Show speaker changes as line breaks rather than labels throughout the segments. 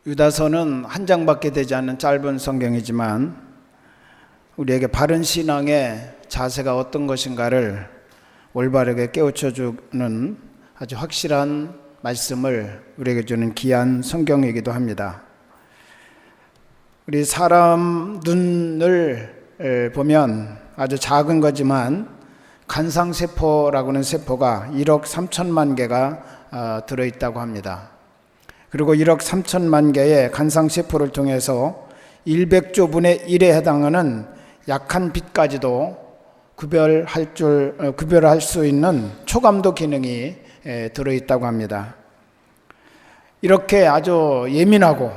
유다서는 한 장밖에 되지 않는 짧은 성경이지만 우리에게 바른 신앙의 자세가 어떤 것인가를 올바르게 깨우쳐주는 아주 확실한 말씀을 우리에게 주는 귀한 성경이기도 합니다. 우리 사람 눈을 보면 아주 작은 거지만 간상세포라고 하는 세포가 1억 3천만 개가 들어있다고 합니다. 그리고 1억 3천만 개의 간상세포를 통해서 100조분의 1에 해당하는 약한 빛까지도 구별할 수 있는 초감도 기능이 들어있다고 합니다. 이렇게 아주 예민하고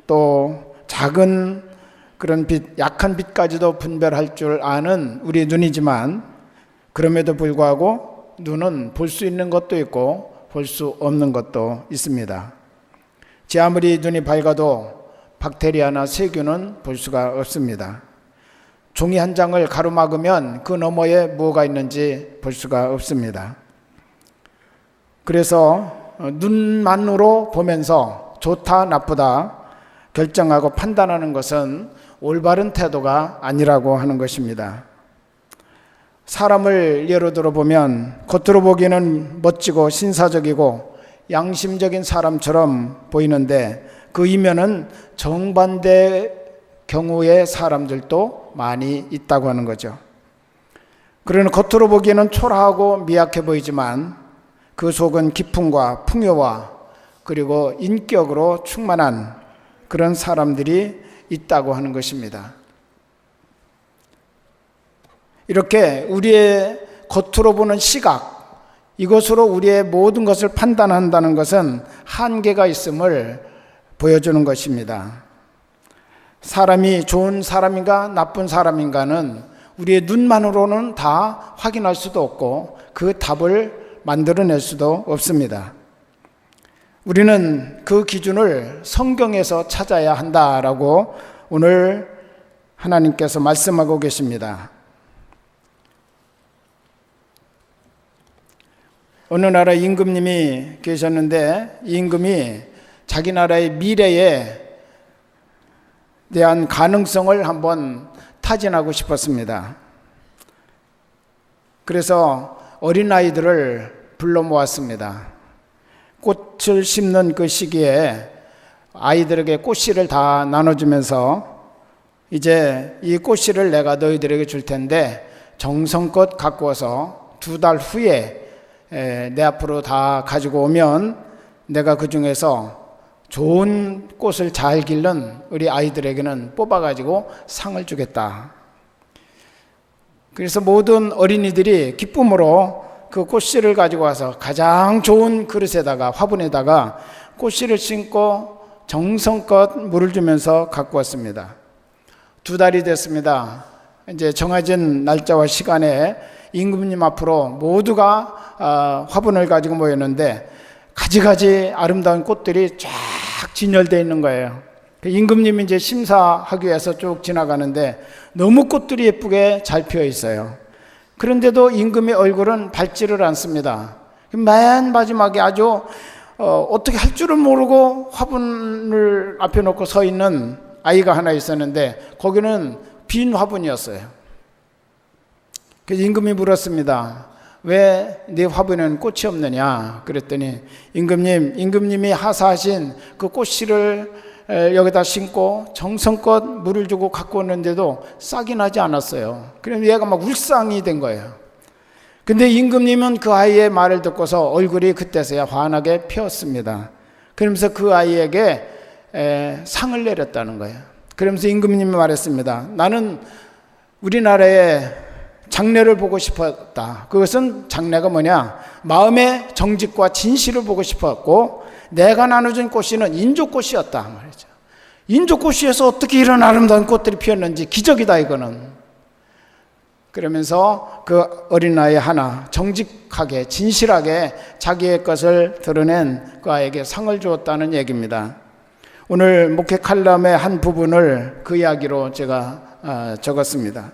또 작은 그런 빛, 약한 빛까지도 분별할 줄 아는 우리 눈이지만 그럼에도 불구하고 눈은 볼 수 있는 것도 있고 볼 수 없는 것도 있습니다. 제 아무리 눈이 밝아도 박테리아나 세균은 볼 수가 없습니다. 종이 한 장을 가로막으면 그 너머에 뭐가 있는지 볼 수가 없습니다. 그래서 눈만으로 보면서 좋다 나쁘다 결정하고 판단하는 것은 올바른 태도가 아니라고 하는 것입니다. 사람을 예로 들어 보면 겉으로 보기에는 멋지고 신사적이고 양심적인 사람처럼 보이는데 그 이면은 정반대 경우의 사람들도 많이 있다고 하는 거죠. 그러나 겉으로 보기에는 초라하고 미약해 보이지만 그 속은 기품과 풍요와 그리고 인격으로 충만한 그런 사람들이 있다고 하는 것입니다. 이렇게 우리의 겉으로 보는 시각, 이것으로 우리의 모든 것을 판단한다는 것은 한계가 있음을 보여주는 것입니다. 사람이 좋은 사람인가 나쁜 사람인가는 우리의 눈만으로는 다 확인할 수도 없고 그 답을 만들어낼 수도 없습니다. 우리는 그 기준을 성경에서 찾아야 한다라고 오늘 하나님께서 말씀하고 계십니다. 어느 나라 임금님이 계셨는데 이 임금이 자기 나라의 미래에 대한 가능성을 한번 타진하고 싶었습니다. 그래서 어린아이들을 불러 모았습니다. 꽃을 심는 그 시기에 아이들에게 꽃씨를 다 나눠주면서 이제 이 꽃씨를 내가 너희들에게 줄 텐데 정성껏 갖고 와서 2달 후에 내 앞으로 다 가지고 오면 내가 그 중에서 좋은 꽃을 잘 기른 우리 아이들에게는 뽑아가지고 상을 주겠다. 그래서 모든 어린이들이 기쁨으로 그 꽃씨를 가지고 와서 가장 좋은 그릇에다가 화분에다가 꽃씨를 심고 정성껏 물을 주면서 갖고 왔습니다. 2달이 됐습니다. 이제 정해진 날짜와 시간에 임금님 앞으로 모두가 화분을 가지고 모였는데 가지가지 아름다운 꽃들이 쫙 진열되어 있는 거예요. 임금님이 이제 심사하기 위해서 쭉 지나가는데 너무 꽃들이 예쁘게 잘 피어 있어요. 그런데도 임금의 얼굴은 밝지를 않습니다. 맨 마지막에 아주 어떻게 할 줄을 모르고 화분을 앞에 놓고 서 있는 아이가 하나 있었는데 거기는 빈 화분이었어요. 그래서 임금이 물었습니다. 왜 네 화분에는 꽃이 없느냐? 그랬더니 임금님이 하사하신 그 꽃씨를 여기다 심고 정성껏 물을 주고 갖고 왔는데도 싹이 나지 않았어요. 그래서 얘가 막 울상이 된 거예요. 근데 임금님은 그 아이의 말을 듣고서 얼굴이 그때서야 환하게 피었습니다. 그러면서 그 아이에게 상을 내렸다는 거예요. 그러면서 임금님이 말했습니다. 나는 우리나라의 장래를 보고 싶었다. 그것은 장래가 뭐냐? 마음의 정직과 진실을 보고 싶었고 내가 나눠준 꽃씨는 인조꽃이었다 말이죠. 인조꽃이에서 어떻게 이런 아름다운 꽃들이 피었는지 기적이다 이거는. 그러면서 그 어린아이 하나 정직하게 진실하게 자기의 것을 드러낸 그 아이에게 상을 주었다는 얘기입니다. 오늘 목회 칼럼의 한 부분을 그 이야기로 제가 적었습니다.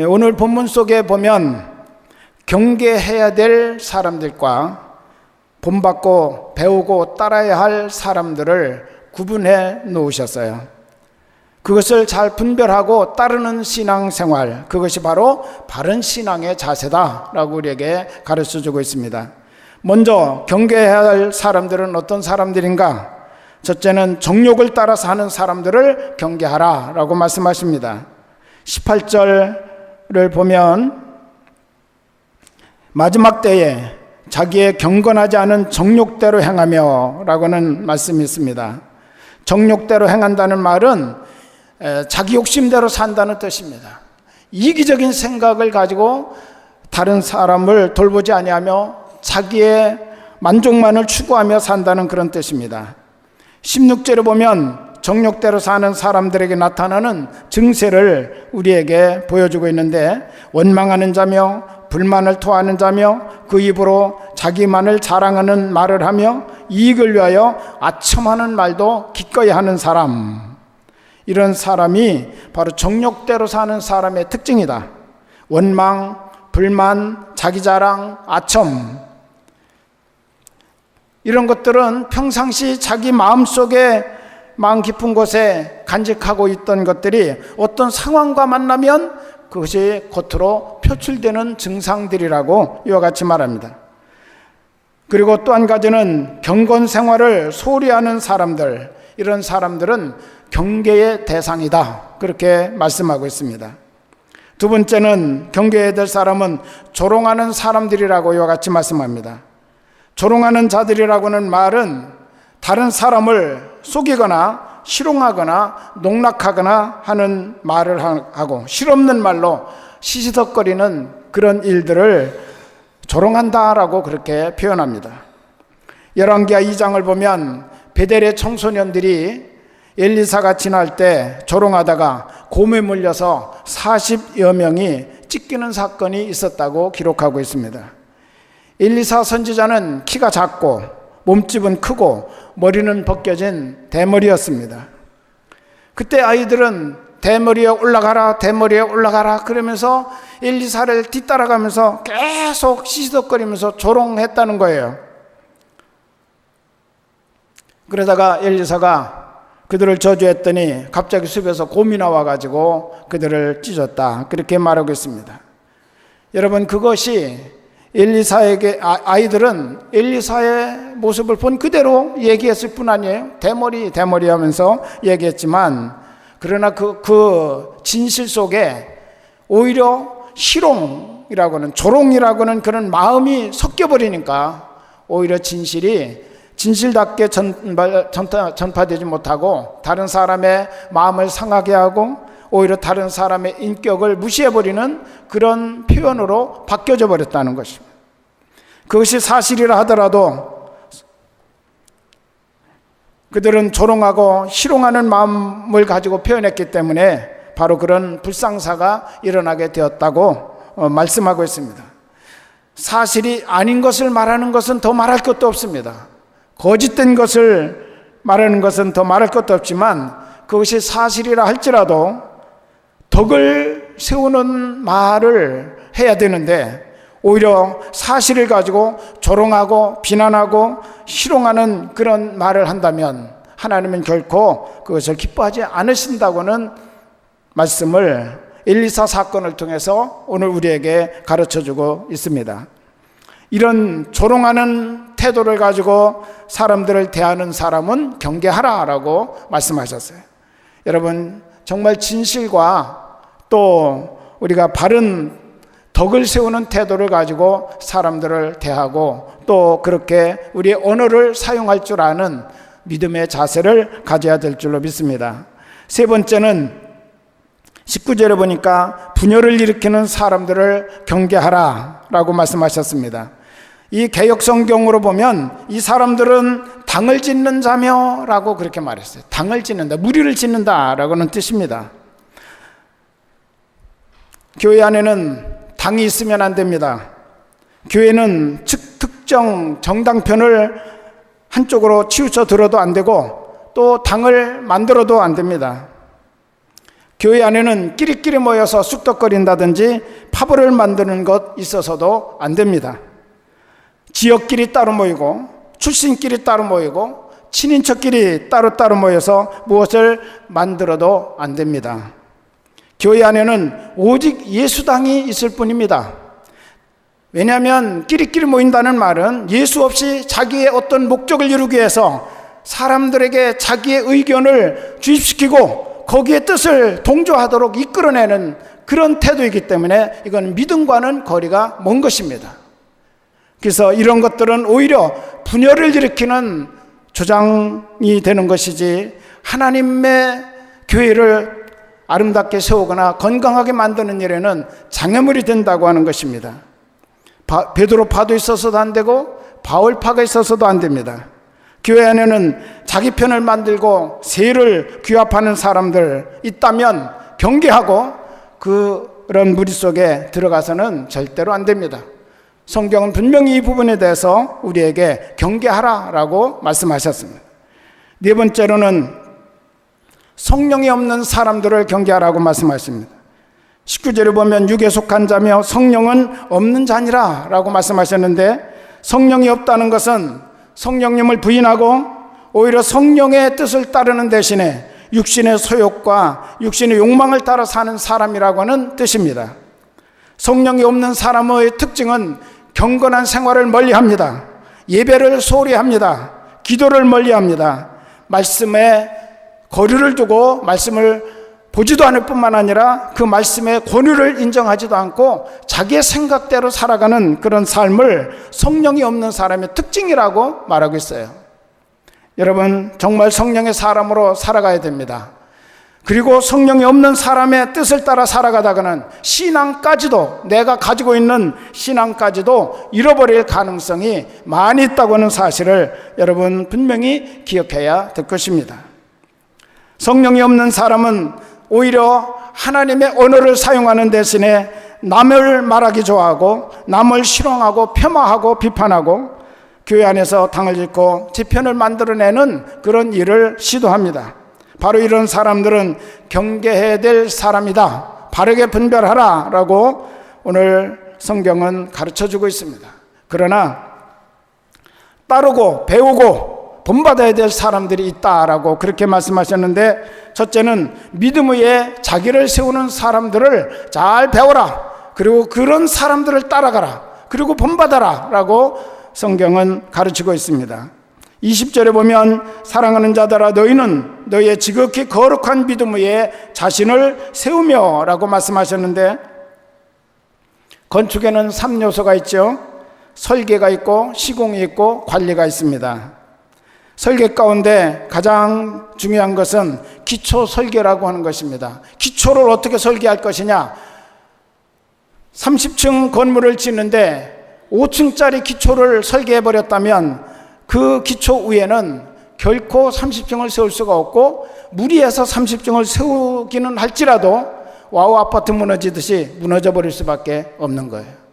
오늘 본문 속에 보면 경계해야 될 사람들과 본받고 배우고 따라야 할 사람들을 구분해 놓으셨어요. 그것을 잘 분별하고 따르는 신앙생활, 그것이 바로 바른 신앙의 자세다라고 우리에게 가르쳐주고 있습니다. 먼저 경계해야 할 사람들은 어떤 사람들인가? 첫째는 정욕을 따라 사는 사람들을 경계하라 라고 말씀하십니다. 18절을 보면 마지막 때에 자기의 경건하지 않은 정욕대로 행하며 라고는 말씀이 있습니다. 정욕대로 행한다는 말은 자기 욕심대로 산다는 뜻입니다. 이기적인 생각을 가지고 다른 사람을 돌보지 아니하며 자기의 만족만을 추구하며 산다는 그런 뜻입니다. 16절에 보면 정욕대로 사는 사람들에게 나타나는 증세를 우리에게 보여주고 있는데, 원망하는 자며 불만을 토하는 자며 그 입으로 자기만을 자랑하는 말을 하며 이익을 위하여 아첨하는 말도 기꺼이 하는 사람, 이런 사람이 바로 정욕대로 사는 사람의 특징이다. 원망, 불만, 자기 자랑, 아첨, 이런 것들은 평상시 자기 마음속에, 마음 깊은 곳에 간직하고 있던 것들이 어떤 상황과 만나면 그것이 겉으로 표출되는 증상들이라고 이와 같이 말합니다. 그리고 또 한 가지는 경건 생활을 소홀히 하는 사람들, 이런 사람들은 경계의 대상이다, 그렇게 말씀하고 있습니다. 두 번째는 경계해야 될 사람은 조롱하는 사람들이라고 이와 같이 말씀합니다. 조롱하는 자들이라고는 말은 다른 사람을 속이거나 희롱하거나 농락하거나 하는 말을 하고 실없는 말로 시시덕거리는 그런 일들을 조롱한다라고 그렇게 표현합니다. 열왕기하 2장을 보면 베델의 청소년들이 엘리사가 지날 때 조롱하다가 곰에 물려서 40여 명이 찢기는 사건이 있었다고 기록하고 있습니다. 엘리사 선지자는 키가 작고 몸집은 크고 머리는 벗겨진 대머리였습니다. 그때 아이들은 대머리에 올라가라, 대머리에 올라가라 그러면서 엘리사를 뒤따라가면서 계속 시시덕거리면서 조롱했다는 거예요. 그러다가 엘리사가 그들을 저주했더니 갑자기 숲에서 곰이 나와가지고 그들을 찢었다, 그렇게 말하고 있습니다. 여러분, 그것이 엘리사에게, 아이들은 엘리사의 모습을 본 그대로 얘기했을 뿐 아니에요. 대머리 대머리 하면서 얘기했지만, 그러나 그 진실 속에 오히려 희롱이라고는, 조롱이라고는 그런 마음이 섞여버리니까 오히려 진실답게 전파되지 못하고 다른 사람의 마음을 상하게 하고 오히려 다른 사람의 인격을 무시해버리는 그런 표현으로 바뀌어져 버렸다는 것입니다. 그것이 사실이라 하더라도 그들은 조롱하고 희롱하는 마음을 가지고 표현했기 때문에 바로 그런 불상사가 일어나게 되었다고 말씀하고 있습니다. 사실이 아닌 것을 말하는 것은 더 말할 것도 없습니다. 거짓된 것을 말하는 것은 더 말할 것도 없지만, 그것이 사실이라 할지라도 덕을 세우는 말을 해야 되는데 오히려 사실을 가지고 조롱하고 비난하고 희롱하는 그런 말을 한다면 하나님은 결코 그것을 기뻐하지 않으신다고는 말씀을 엘리사 사건을 통해서 오늘 우리에게 가르쳐주고 있습니다. 이런 조롱하는 태도를 가지고 사람들을 대하는 사람은 경계하라라고 말씀하셨어요. 여러분, 정말 진실과 또 우리가 바른 덕을 세우는 태도를 가지고 사람들을 대하고 또 그렇게 우리의 언어를 사용할 줄 아는 믿음의 자세를 가져야 될 줄로 믿습니다. 세 번째는 19절에 보니까 분열을 일으키는 사람들을 경계하라라고 말씀하셨습니다. 이 개역성경으로 보면 이 사람들은 당을 짓는 자며 라고 그렇게 말했어요. 당을 짓는다, 무리를 짓는다 라고는 뜻입니다. 교회 안에는 당이 있으면 안 됩니다. 교회는 특정 정당편을 한쪽으로 치우쳐 들어도 안 되고 또 당을 만들어도 안 됩니다. 교회 안에는 끼리끼리 모여서 쑥덕거린다든지 파벌을 만드는 것 있어서도 안 됩니다. 지역끼리 따로 모이고 출신끼리 따로 모이고 친인척끼리 따로따로 모여서 무엇을 만들어도 안 됩니다. 교회 안에는 오직 예수당이 있을 뿐입니다. 왜냐하면 끼리끼리 모인다는 말은 예수 없이 자기의 어떤 목적을 이루기 위해서 사람들에게 자기의 의견을 주입시키고 거기에 뜻을 동조하도록 이끌어내는 그런 태도이기 때문에 이건 믿음과는 거리가 먼 것입니다. 그래서 이런 것들은 오히려 분열을 일으키는 조장이 되는 것이지 하나님의 교회를 아름답게 세우거나 건강하게 만드는 일에는 장애물이 된다고 하는 것입니다. 베드로파도 있어서도 안 되고 바울파가 있어서도 안 됩니다. 교회 안에는 자기 편을 만들고 세를 규합하는 사람들 있다면 경계하고 그런 무리 속에 들어가서는 절대로 안 됩니다. 성경은 분명히 이 부분에 대해서 우리에게 경계하라라고 말씀하셨습니다. 네 번째로는 성령이 없는 사람들을 경계하라고 말씀하십니다. 19절에 보면 육에 속한 자며 성령은 없는 자니라 라고 말씀하셨는데, 성령이 없다는 것은 성령님을 부인하고 오히려 성령의 뜻을 따르는 대신에 육신의 소욕과 육신의 욕망을 따라 사는 사람이라고 하는 뜻입니다. 성령이 없는 사람의 특징은 경건한 생활을 멀리합니다. 예배를 소홀히 합니다. 기도를 멀리합니다. 말씀에 거리를 두고 말씀을 보지도 않을 뿐만 아니라 그 말씀의 권위를 인정하지도 않고 자기의 생각대로 살아가는 그런 삶을 성령이 없는 사람의 특징이라고 말하고 있어요. 여러분, 정말 성령의 사람으로 살아가야 됩니다. 그리고 성령이 없는 사람의 뜻을 따라 살아가다가는 신앙까지도, 내가 가지고 있는 신앙까지도 잃어버릴 가능성이 많이 있다고 하는 사실을 여러분 분명히 기억해야 될 것입니다. 성령이 없는 사람은 오히려 하나님의 언어를 사용하는 대신에 남을 말하기 좋아하고 남을 실용하고 폄하하고 비판하고 교회 안에서 당을 짓고 지편을 만들어내는 그런 일을 시도합니다. 바로 이런 사람들은 경계해야 될 사람이다, 바르게 분별하라 라고 오늘 성경은 가르쳐주고 있습니다. 그러나 따르고 배우고 본받아야 될 사람들이 있다라고 그렇게 말씀하셨는데, 첫째는 믿음 위에 자기를 세우는 사람들을 잘 배워라, 그리고 그런 사람들을 따라가라, 그리고 본받아라 라고 성경은 가르치고 있습니다. 20절에 보면 사랑하는 자들아 너희는 너희의 지극히 거룩한 믿음 위에 자신을 세우며 라고 말씀하셨는데, 건축에는 3요소가 있죠. 설계가 있고 시공이 있고 관리가 있습니다. 설계 가운데 가장 중요한 것은 기초 설계라고 하는 것입니다. 기초를 어떻게 설계할 것이냐, 30층 건물을 짓는데 5층짜리 기초를 설계해 버렸다면 그 기초 위에는 결코 30층을 세울 수가 없고, 무리해서 30층을 세우기는 할지라도 와우 아파트 무너지듯이 무너져 버릴 수밖에 없는 거예요.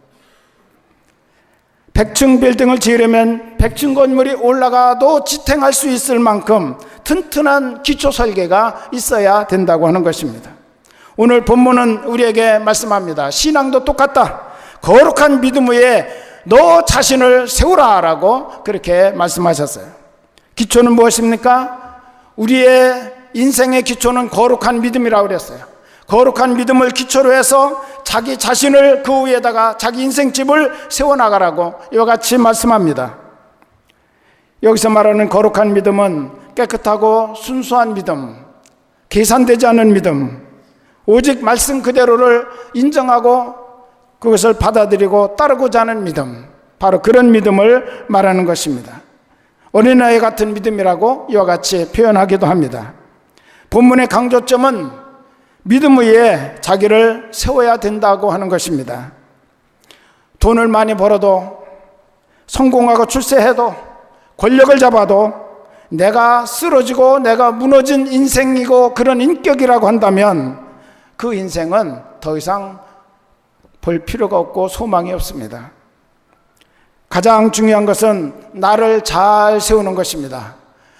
100층 빌딩을 지으려면 100층 건물이 올라가도 지탱할 수 있을 만큼 튼튼한 기초 설계가 있어야 된다고 하는 것입니다. 오늘 본문은 우리에게 말씀합니다. 신앙도 똑같다. 거룩한 믿음 위에 너 자신을 세우라 라고 그렇게 말씀하셨어요. 기초는 무엇입니까? 우리의 인생의 기초는 거룩한 믿음이라고 그랬어요. 거룩한 믿음을 기초로 해서 자기 자신을 그 위에다가 자기 인생집을 세워나가라고 이와 같이 말씀합니다. 여기서 말하는 거룩한 믿음은 깨끗하고 순수한 믿음, 계산되지 않은 믿음, 오직 말씀 그대로를 인정하고 그것을 받아들이고 따르고자 하는 믿음, 바로 그런 믿음을 말하는 것입니다. 어린아이 같은 믿음이라고 이와 같이 표현하기도 합니다. 본문의 강조점은 믿음 위에 자기를 세워야 된다고 하는 것입니다. 돈을 많이 벌어도, 성공하고 출세해도, 권력을 잡아도 내가 쓰러지고 내가 무너진 인생이고 그런 인격이라고 한다면 그 인생은 더 이상 볼 필요가 없고 소망이 없습니다. 가장 중요한 것은 나를 잘 세우는 것입니다.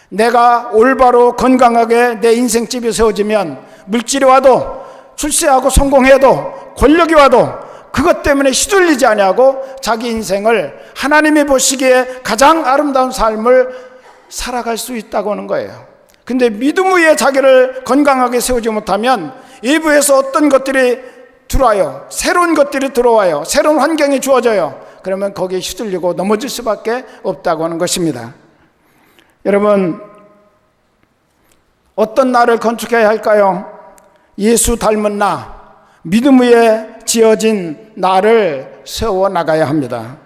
내가 올바로 건강하게 내 인생집이 세워지면 물질이 와도, 출세하고 성공해도, 권력이 와도 그것 때문에 휘둘리지 아니하고 자기 인생을 하나님이 보시기에 가장 아름다운 삶을 살아갈 수 있다고 하는 거예요. 근데 믿음 위에 자기를 건강하게 세우지 못하면 외부에서 어떤 것들이 들어와요. 새로운 것들이 들어와요. 새로운 환경이 주어져요. 그러면 거기에 휘둘리고 넘어질 수밖에 없다고 하는 것입니다. 여러분, 어떤 나를 건축해야 할까요? 예수 닮은 나, 믿음 위에 지어진 나를 세워나가야 합니다.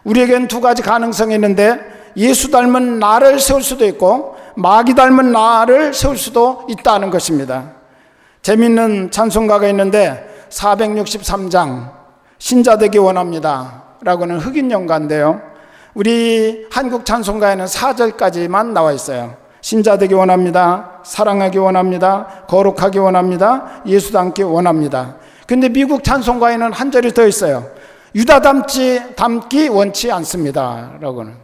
우리에겐 두 가지 가능성이 있는데 예수 닮은 나를 세울 수도 있고 마귀 닮은 나를 세울 수도 있다는 것입니다. 재미있는 찬송가가 있는데 463장 신자 되기 원합니다 라고는 흑인 연가인데요, 우리 한국 찬송가에는 4절까지만 나와 있어요. 신자 되기 원합니다, 사랑하기 원합니다, 거룩하기 원합니다, 예수 닮기 원합니다. 근데 미국 찬송가에는 한 절이 더 있어요. 유다 닮기 원치 않습니다 라고는.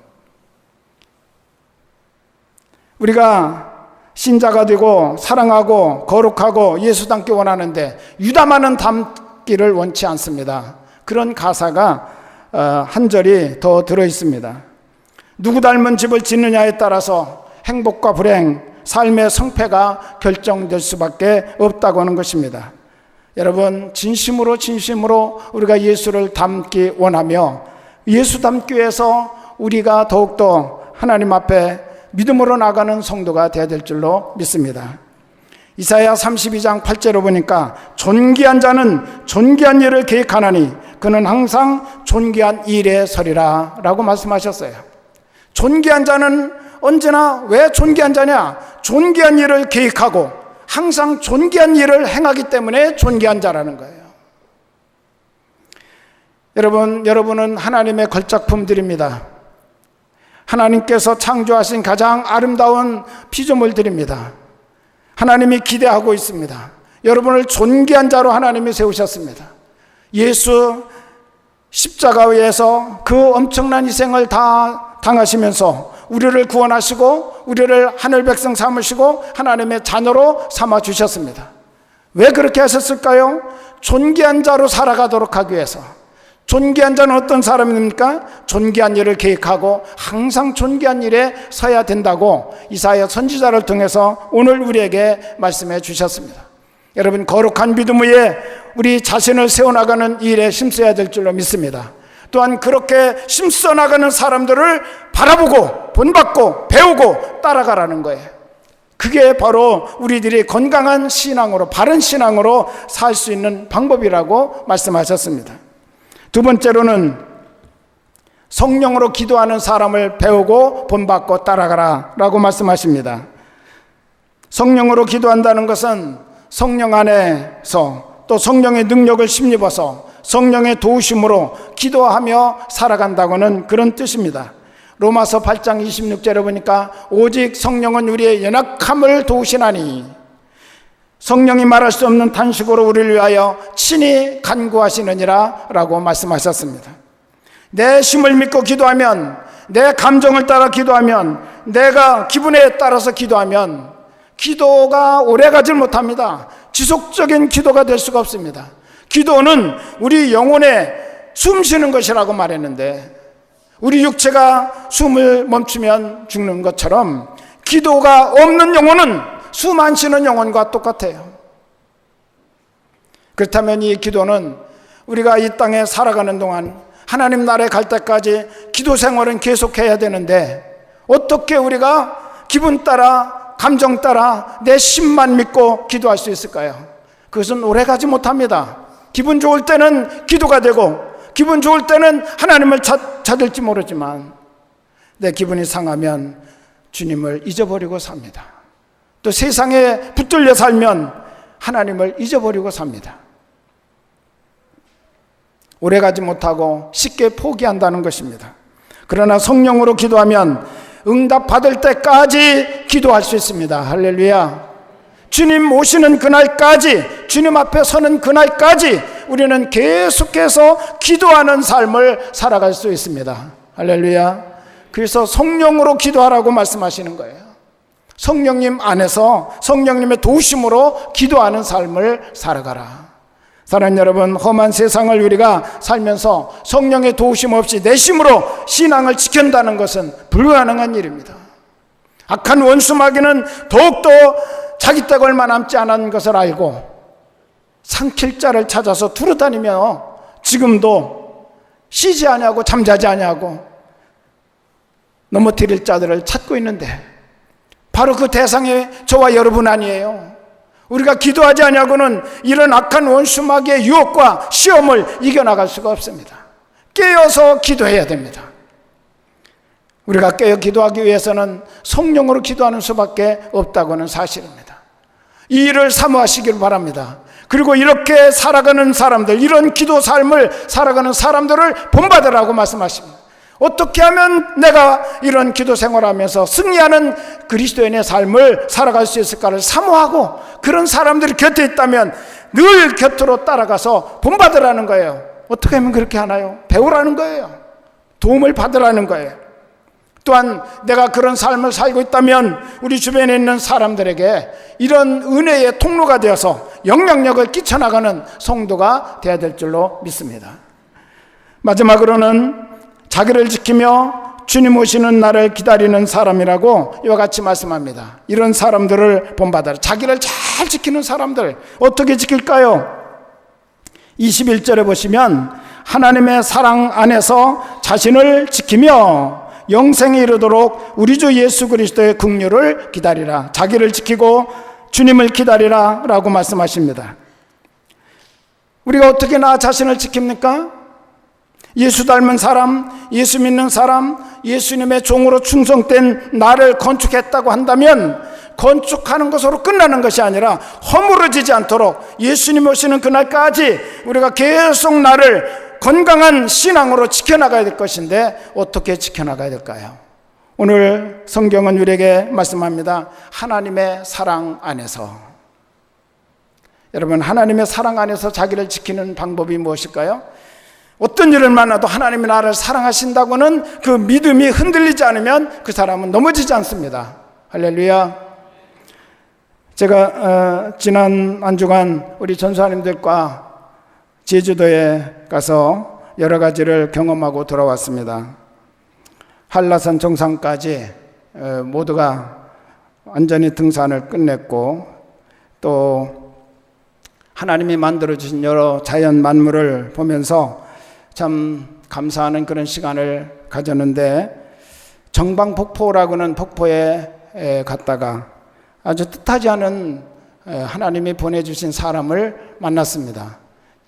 우리가 신자가 되고 사랑하고 거룩하고 예수 닮기 원하는데 유다만은 닮기를 원치 않습니다. 그런 가사가 한 절이 더 들어 있습니다. 누구 닮은 집을 짓느냐에 따라서 행복과 불행, 삶의 성패가 결정될 수밖에 없다고 하는 것입니다. 여러분, 진심으로 우리가 예수를 닮기 원하며 예수 닮기 위해서 우리가 더욱더 하나님 앞에 믿음으로 나가는 성도가 되어야 될 줄로 믿습니다. 이사야 32장 8절로 보니까 존귀한 자는 존귀한 일을 계획하나니 그는 항상 존귀한 일에 서리라 라고 말씀하셨어요. 존귀한 자는 언제나, 왜 존귀한 자냐? 존귀한 일을 계획하고 항상 존귀한 일을 행하기 때문에 존귀한 자라는 거예요. 여러분은 하나님의 걸작품들입니다. 하나님께서 창조하신 가장 아름다운 피조물들입니다. 하나님이 기대하고 있습니다. 여러분을 존귀한 자로 하나님이 세우셨습니다. 예수 십자가에서 그 엄청난 희생을 다 당하시면서 우리를 구원하시고 우리를 하늘 백성 삼으시고 하나님의 자녀로 삼아 주셨습니다. 왜 그렇게 하셨을까요? 존귀한 자로 살아가도록 하기 위해서. 존귀한 자는 어떤 사람입니까? 존귀한 일을 계획하고 항상 존귀한 일에 서야 된다고 이사야 선지자를 통해서 오늘 우리에게 말씀해 주셨습니다. 여러분, 거룩한 믿음 위에 우리 자신을 세워나가는 일에 힘써야 될 줄로 믿습니다. 또한 그렇게 힘써 나가는 사람들을 바라보고 본받고 배우고 따라가라는 거예요. 그게 바로 우리들이 건강한 신앙으로, 바른 신앙으로 살 수 있는 방법이라고 말씀하셨습니다. 두 번째로는 성령으로 기도하는 사람을 배우고 본받고 따라가라 라고 말씀하십니다. 성령으로 기도한다는 것은 성령 안에서 또 성령의 능력을 힘입어서 성령의 도우심으로 기도하며 살아간다고는 그런 뜻입니다. 로마서 8장 26절에 보니까 오직 성령은 우리의 연약함을 도우시나니 성령이 말할 수 없는 탄식으로 우리를 위하여 친히 간구하시느니라 라고 말씀하셨습니다. 내 힘을 믿고 기도하면, 내 감정을 따라 기도하면, 내가 기분에 따라서 기도하면 기도가 오래가질 못합니다. 지속적인 기도가 될 수가 없습니다. 기도는 우리 영혼에 숨 쉬는 것이라고 말했는데 우리 육체가 숨을 멈추면 죽는 것처럼 기도가 없는 영혼은 숨 안 쉬는 영혼과 똑같아요. 그렇다면 이 기도는 우리가 이 땅에 살아가는 동안 하나님 나라에 갈 때까지 기도 생활은 계속해야 되는데 어떻게 우리가 기분 따라 감정 따라 내 심만 믿고 기도할 수 있을까요? 그것은 오래가지 못합니다. 기분 좋을 때는 기도가 되고 기분 좋을 때는 하나님을 찾을지 모르지만 내 기분이 상하면 주님을 잊어버리고 삽니다. 또 세상에 붙들려 살면 하나님을 잊어버리고 삽니다. 오래가지 못하고 쉽게 포기한다는 것입니다. 그러나 성령으로 기도하면 응답받을 때까지 기도할 수 있습니다. 할렐루야. 주님 오시는 그날까지, 주님 앞에 서는 그날까지 우리는 계속해서 기도하는 삶을 살아갈 수 있습니다. 할렐루야. 그래서 성령으로 기도하라고 말씀하시는 거예요. 성령님 안에서 성령님의 도우심으로 기도하는 삶을 살아가라. 사랑하는 여러분, 험한 세상을 우리가 살면서 성령의 도우심 없이 내심으로 신앙을 지킨다는 것은 불가능한 일입니다. 악한 원수 마귀는 더욱더 자기 떼가 얼마 남지 않은 것을 알고 삼킬 자를 찾아서 두루다니며 지금도 쉬지 아니하고 잠자지 아니하고 넘어뜨릴 자들을 찾고 있는데, 바로 그 대상이 저와 여러분 아니에요. 우리가 기도하지 아니하고는 이런 악한 원수 마귀의 유혹과 시험을 이겨나갈 수가 없습니다. 깨어서 기도해야 됩니다. 우리가 깨어 기도하기 위해서는 성령으로 기도하는 수밖에 없다고는 사실입니다. 이 일을 사모하시길 바랍니다. 그리고 이렇게 살아가는 사람들, 이런 기도 삶을 살아가는 사람들을 본받으라고 말씀하십니다. 어떻게 하면 내가 이런 기도 생활하면서 승리하는 그리스도인의 삶을 살아갈 수 있을까를 사모하고, 그런 사람들이 곁에 있다면 늘 곁으로 따라가서 본받으라는 거예요. 어떻게 하면 그렇게 하나요? 배우라는 거예요. 도움을 받으라는 거예요. 또한 내가 그런 삶을 살고 있다면 우리 주변에 있는 사람들에게 이런 은혜의 통로가 되어서 영향력을 끼쳐나가는 성도가 되어야 될 줄로 믿습니다. 마지막으로는 자기를 지키며 주님 오시는 날을 기다리는 사람이라고 이와 같이 말씀합니다. 이런 사람들을 본받아라. 자기를 잘 지키는 사람들, 어떻게 지킬까요? 21절에 보시면 하나님의 사랑 안에서 자신을 지키며 영생에 이르도록 우리 주 예수 그리스도의 긍휼을 기다리라. 자기를 지키고 주님을 기다리라 라고 말씀하십니다. 우리가 어떻게 나 자신을 지킵니까? 예수 닮은 사람, 예수 믿는 사람, 예수님의 종으로 충성된 나를 건축했다고 한다면 건축하는 것으로 끝나는 것이 아니라 허물어지지 않도록 예수님 오시는 그날까지 우리가 계속 나를 건강한 신앙으로 지켜나가야 될 것인데, 어떻게 지켜나가야 될까요? 오늘 성경은 우리에게 말씀합니다. 하나님의 사랑 안에서. 여러분, 하나님의 사랑 안에서 자기를 지키는 방법이 무엇일까요? 어떤 일을 만나도 하나님이 나를 사랑하신다고는 그 믿음이 흔들리지 않으면 그 사람은 넘어지지 않습니다. 할렐루야. 제가 지난 한 주간 우리 전사님들과 제주도에 가서 여러 가지를 경험하고 돌아왔습니다. 한라산 정상까지 모두가 완전히 등산을 끝냈고, 또 하나님이 만들어주신 여러 자연 만물을 보면서 참 감사하는 그런 시간을 가졌는데, 정방폭포라고는 폭포에 갔다가 아주 뜻하지 않은 하나님이 보내주신 사람을 만났습니다.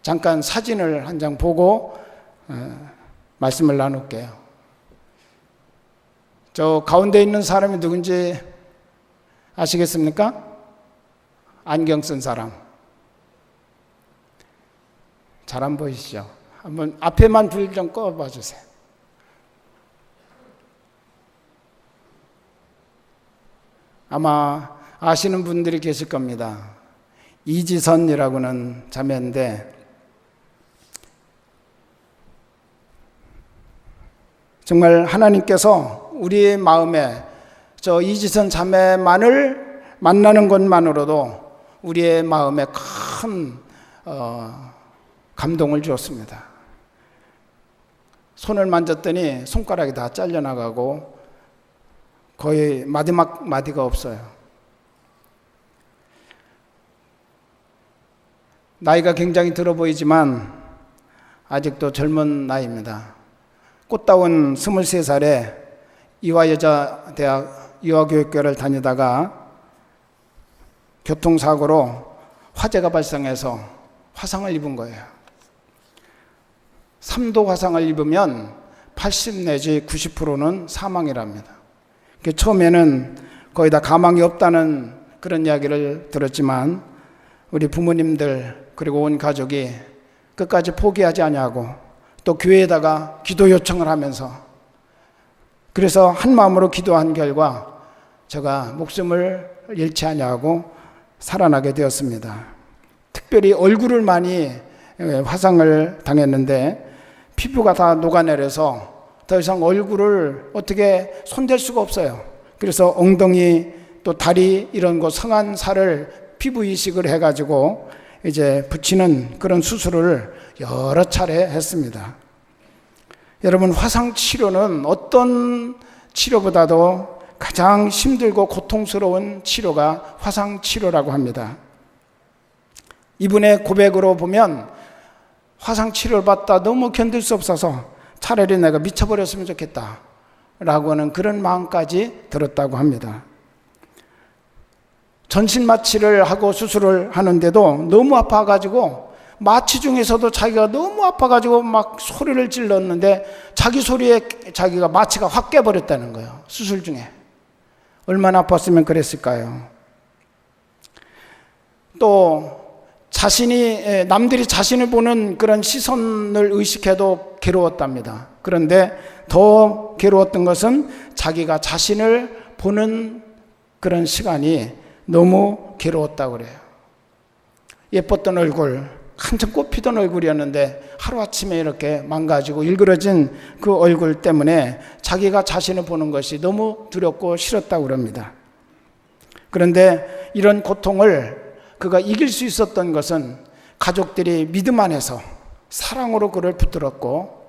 잠깐 사진을 한 장 보고 말씀을 나눌게요. 저 가운데 있는 사람이 누군지 아시겠습니까? 안경 쓴 사람. 잘 안 보이시죠? 한번 앞에만 불 좀 꺼봐 주세요. 아마 아시는 분들이 계실 겁니다. 이지선이라고는 자매인데, 정말 하나님께서 우리의 마음에 저 이지선 자매만을 만나는 것만으로도 우리의 마음에 큰 감동을 주었습니다. 손을 만졌더니 손가락이 다 잘려나가고 거의 마지막 마디가 없어요. 나이가 굉장히 들어 보이지만 아직도 젊은 나이입니다. 꽃다운 23살에 이화여자대학 유아교육교를 다니다가 교통사고로 화재가 발생해서 화상을 입은 거예요. 3도 화상을 입으면 80 내지 90%는 사망이랍니다. 처음에는 거의 다 가망이 없다는 그런 이야기를 들었지만 우리 부모님들 그리고 온 가족이 끝까지 포기하지 아니하고 또 교회에다가 기도 요청을 하면서, 그래서 한 마음으로 기도한 결과 제가 목숨을 잃지 아니하고 살아나게 되었습니다. 특별히 얼굴을 많이 화상을 당했는데 피부가 다 녹아내려서 더 이상 얼굴을 어떻게 손댈 수가 없어요. 그래서 엉덩이 또 다리 이런 곳 성한 살을 피부 이식을 해가지고 이제 붙이는 그런 수술을 여러 차례 했습니다. 여러분, 화상 치료는 어떤 치료보다도 가장 힘들고 고통스러운 치료가 화상 치료라고 합니다. 이분의 고백으로 보면 화상 치료를 받다 너무 견딜 수 없어서 차라리 내가 미쳐버렸으면 좋겠다 라고 하는 그런 마음까지 들었다고 합니다. 전신 마취를 하고 수술을 하는데도 너무 아파가지고 마취 중에서도 자기가 너무 아파가지고 막 소리를 질렀는데 자기 소리에 자기가 마취가 확 깨버렸다는 거예요. 수술 중에. 얼마나 아팠으면 그랬을까요? 또 남들이 자신을 보는 그런 시선을 의식해도 괴로웠답니다. 그런데 더 괴로웠던 것은 자기가 자신을 보는 그런 시간이 너무 괴로웠다고 그래요. 예뻤던 얼굴, 한참 꽃피던 얼굴이었는데 하루아침에 이렇게 망가지고 일그러진 그 얼굴 때문에 자기가 자신을 보는 것이 너무 두렵고 싫었다고 그럽니다. 그런데 이런 고통을 그가 이길 수 있었던 것은 가족들이 믿음 안에서 사랑으로 그를 붙들었고,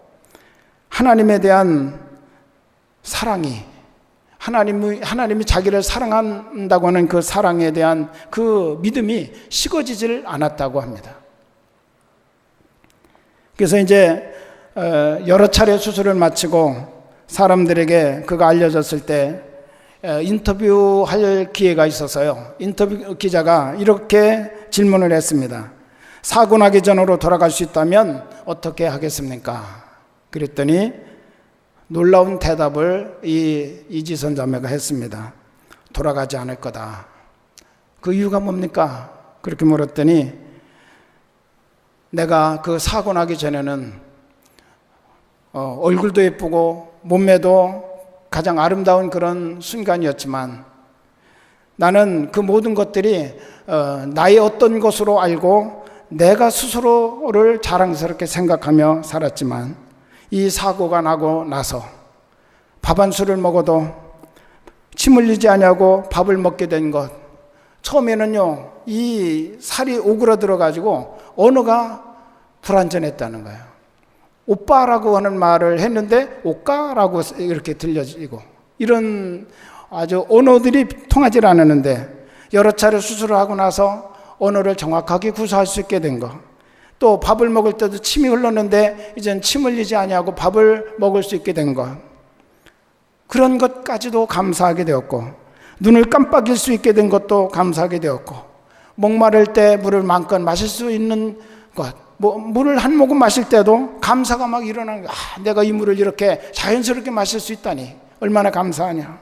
하나님에 대한 사랑이, 하나님이 자기를 사랑한다고 하는 그 사랑에 대한 그 믿음이 식어지질 않았다고 합니다. 그래서 이제 여러 차례 수술을 마치고 사람들에게 그가 알려졌을 때 인터뷰할 기회가 있어서요. 인터뷰 기자가 이렇게 질문을 했습니다. 사고 나기 전으로 돌아갈 수 있다면 어떻게 하겠습니까? 그랬더니 놀라운 대답을 이지선 자매가 했습니다. 돌아가지 않을 거다. 그 이유가 뭡니까? 그렇게 물었더니 내가 그 사고 나기 전에는 얼굴도 예쁘고 몸매도 가장 아름다운 그런 순간이었지만 나는 그 모든 것들이 나의 어떤 것으로 알고 내가 스스로를 자랑스럽게 생각하며 살았지만 이 사고가 나고 나서 밥 한 술을 먹어도 침 흘리지 않냐고 밥을 먹게 된 것, 처음에는요 이 살이 오그라들어 가지고 언어가 불완전했다는 거예요. 오빠라고 하는 말을 했는데 오까라고 이렇게 들려지고, 이런 아주 언어들이 통하지 않았는데 여러 차례 수술을 하고 나서 언어를 정확하게 구사할 수 있게 된 것, 또 밥을 먹을 때도 침이 흘렀는데 이젠 침 흘리지 아니하고 밥을 먹을 수 있게 된 것, 그런 것까지도 감사하게 되었고, 눈을 깜빡일 수 있게 된 것도 감사하게 되었고, 목마를 때 물을 마음껏 마실 수 있는 것, 물을 한 모금 마실 때도 감사가 막 일어나는 거야. 내가 이 물을 이렇게 자연스럽게 마실 수 있다니 얼마나 감사하냐.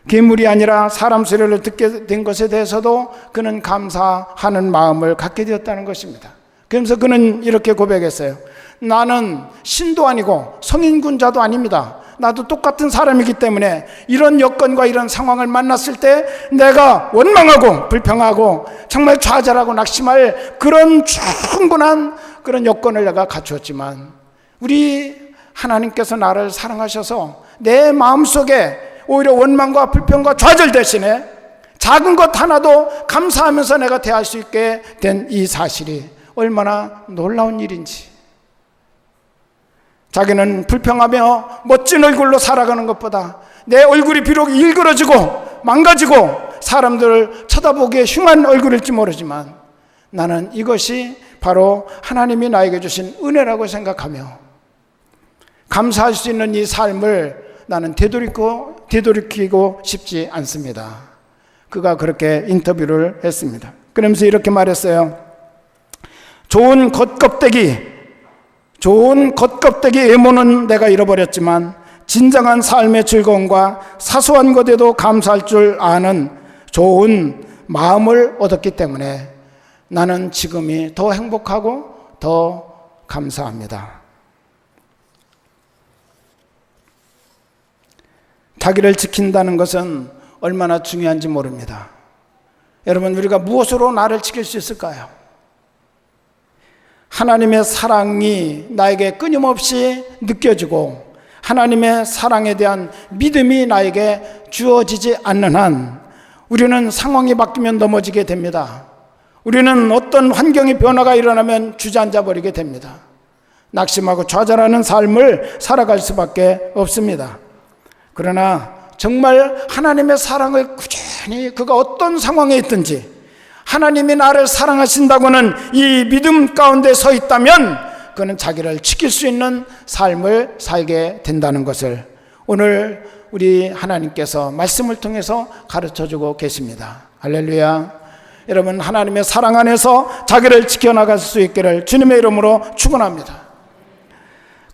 괴물이 아니라 사람 소리를 듣게 된 것에 대해서도 그는 감사하는 마음을 갖게 되었다는 것입니다. 그러면서 그는 이렇게 고백했어요. 나는 신도 아니고 성인군자도 아닙니다. 나도 똑같은 사람이기 때문에 이런 여건과 이런 상황을 만났을 때 내가 원망하고 불평하고 정말 좌절하고 낙심할 그런 충분한 그런 여건을 내가 갖추었지만 우리 하나님께서 나를 사랑하셔서 내 마음속에 오히려 원망과 불평과 좌절 대신에 작은 것 하나도 감사하면서 내가 대할 수 있게 된 이 사실이 얼마나 놀라운 일인지. 자기는 불평하며 멋진 얼굴로 살아가는 것보다 내 얼굴이 비록 일그러지고 망가지고 사람들을 쳐다보기에 흉한 얼굴일지 모르지만 나는 이것이 바로 하나님이 나에게 주신 은혜라고 생각하며 감사할 수 있는 이 삶을 나는 되돌이키고 싶지 않습니다. 그가 그렇게 인터뷰를 했습니다. 그러면서 이렇게 말했어요. 좋은 겉껍데기 외모는 내가 잃어버렸지만 진정한 삶의 즐거움과 사소한 것에도 감사할 줄 아는 좋은 마음을 얻었기 때문에 나는 지금이 더 행복하고 더 감사합니다. 자기를 지킨다는 것은 얼마나 중요한지 모릅니다. 여러분, 우리가 무엇으로 나를 지킬 수 있을까요? 하나님의 사랑이 나에게 끊임없이 느껴지고 하나님의 사랑에 대한 믿음이 나에게 주어지지 않는 한 우리는 상황이 바뀌면 넘어지게 됩니다. 우리는 어떤 환경의 변화가 일어나면 주저앉아 버리게 됩니다. 낙심하고 좌절하는 삶을 살아갈 수밖에 없습니다. 그러나 정말 하나님의 사랑을 꾸준히 그가 어떤 상황에 있든지 하나님이 나를 사랑하신다고는 이 믿음 가운데 서 있다면 그는 자기를 지킬 수 있는 삶을 살게 된다는 것을 오늘 우리 하나님께서 말씀을 통해서 가르쳐주고 계십니다. 할렐루야. 여러분, 하나님의 사랑 안에서 자기를 지켜나갈 수 있기를 주님의 이름으로 축원합니다.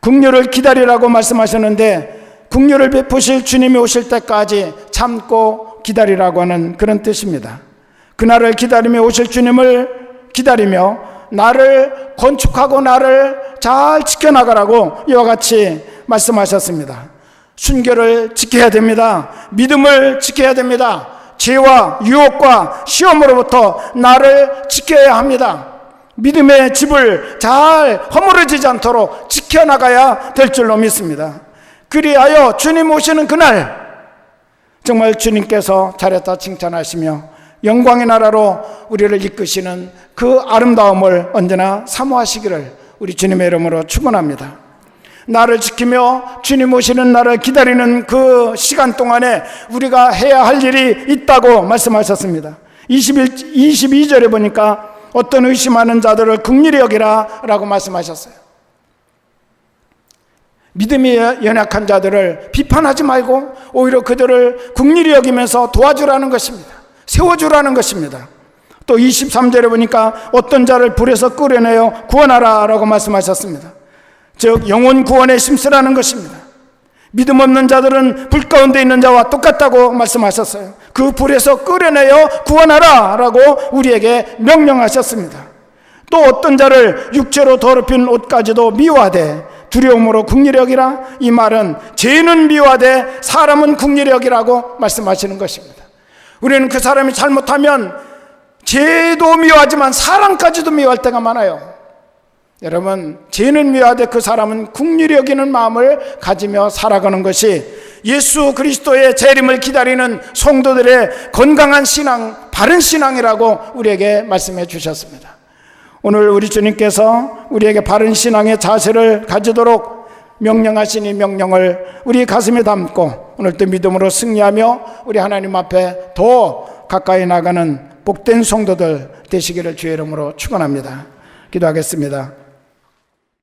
긍휼을 기다리라고 말씀하셨는데 긍휼을 베푸실 주님이 오실 때까지 참고 기다리라고 하는 그런 뜻입니다. 그날을 기다리며 오실 주님을 기다리며 나를 건축하고 나를 잘 지켜나가라고 이와 같이 말씀하셨습니다. 순결을 지켜야 됩니다. 믿음을 지켜야 됩니다. 죄와 유혹과 시험으로부터 나를 지켜야 합니다. 믿음의 집을 잘 허물어지지 않도록 지켜나가야 될 줄로 믿습니다. 그리하여 주님 오시는 그날 정말 주님께서 잘했다 칭찬하시며 영광의 나라로 우리를 이끄시는 그 아름다움을 언제나 사모하시기를 우리 주님의 이름으로 축원합니다. 나를 지키며 주님 오시는 날을 기다리는 그 시간 동안에 우리가 해야 할 일이 있다고 말씀하셨습니다. 22절에 보니까 어떤 의심하는 자들을 긍휼히 여기라 라고 말씀하셨어요. 믿음이 연약한 자들을 비판하지 말고 오히려 그들을 긍휼히 여기면서 도와주라는 것입니다. 세워주라는 것입니다. 또 23절에 보니까 어떤 자를 불에서 끌어내어 구원하라 라고 말씀하셨습니다. 즉 영혼 구원에 심쓰라는 것입니다. 믿음 없는 자들은 불 가운데 있는 자와 똑같다고 말씀하셨어요. 그 불에서 끌어내어 구원하라 라고 우리에게 명령하셨습니다. 또 어떤 자를 육체로 더럽힌 옷까지도 미워하되 두려움으로 긍휼히 여기라. 이 말은 죄는 미워하되 사람은 긍휼히 여기라고 말씀하시는 것입니다. 우리는 그 사람이 잘못하면 죄도 미워하지만 사람까지도 미워할 때가 많아요. 여러분, 죄는 미워하되 그 사람은 긍휼히 여기는 마음을 가지며 살아가는 것이 예수 그리스도의 재림을 기다리는 성도들의 건강한 신앙, 바른 신앙이라고 우리에게 말씀해 주셨습니다. 오늘 우리 주님께서 우리에게 바른 신앙의 자세를 가지도록 명령하신 이 명령을 우리 가슴에 담고 오늘도 믿음으로 승리하며 우리 하나님 앞에 더 가까이 나가는 복된 성도들 되시기를 주의 이름으로 축원합니다. 기도하겠습니다.